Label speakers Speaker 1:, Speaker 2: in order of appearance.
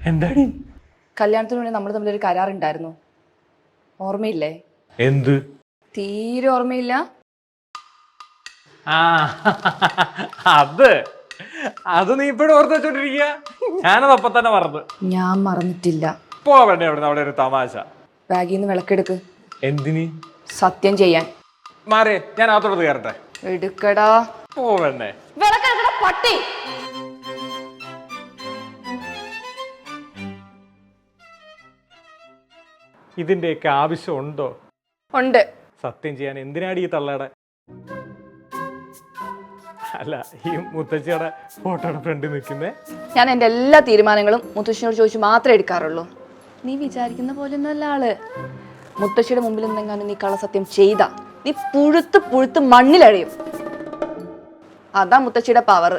Speaker 1: എന്താണ്?
Speaker 2: കല്യാണത്തിന് മുന്നേ നമ്മൾ തമ്മിലൊരു കരാറുണ്ടായിരുന്നു, ഓർമ്മയില്ലേ?
Speaker 1: എന്ത്?
Speaker 2: തീരെ ഓർമ്മയില്ല.
Speaker 1: ആ അത് അത് നീ ഇപ്പോഴും ഓർത്ത് വെച്ചോണ്ടിരിക്കുക. ഞാനത് അപ്പൊ തന്നെ മറന്നു.
Speaker 2: ഞാൻ മറന്നിട്ടില്ല.
Speaker 1: പോവണ്ടേ അവിടെ അവിടെ ഒരു തമാശ.
Speaker 2: ബാഗിൽ നിന്ന് വിളക്കെടുക്ക്.
Speaker 1: എന്തിന്?
Speaker 2: സത്യം ചെയ്യാൻ.
Speaker 1: മാറി ഞാൻ അകത്തോട്ട് കയറട്ടെ.
Speaker 2: എടുക്കടാ.
Speaker 1: പോവണ്ടേ?
Speaker 2: വിളക്കെടുക്കടാ പട്ടി.
Speaker 1: ഇതിന്റെയൊക്കെ ആവശ്യമുണ്ടോ?
Speaker 2: ഉണ്ട്.
Speaker 1: സത്യം ചെയ്യാൻ എന്തിനാടി ഈ തള്ളയുടെ? അല്ല, ഈ മുത്തച്ഛയുടെ ഫോട്ടോയുടെ ഫ്രണ്ട് നിൽക്കുന്നേ.
Speaker 2: ഞാൻ എൻ്റെ എല്ലാ തീരുമാനങ്ങളും മുത്തശ്ശിനോട് ചോദിച്ചു മാത്രമേ എടുക്കാറുള്ളൂ. നീ വിചാരിക്കുന്ന പോലെയൊന്നും അല്ല ആള്. മുത്തശ്ശിയുടെ മുമ്പിൽ നിന്നെങ്ങാനും നീ കള്ളസത്യം ചെയ്താ നീ പുഴുത്ത് പുഴുത്ത് മണ്ണിലഴയും. അതാ മുത്തശ്ശിയുടെ പവർ.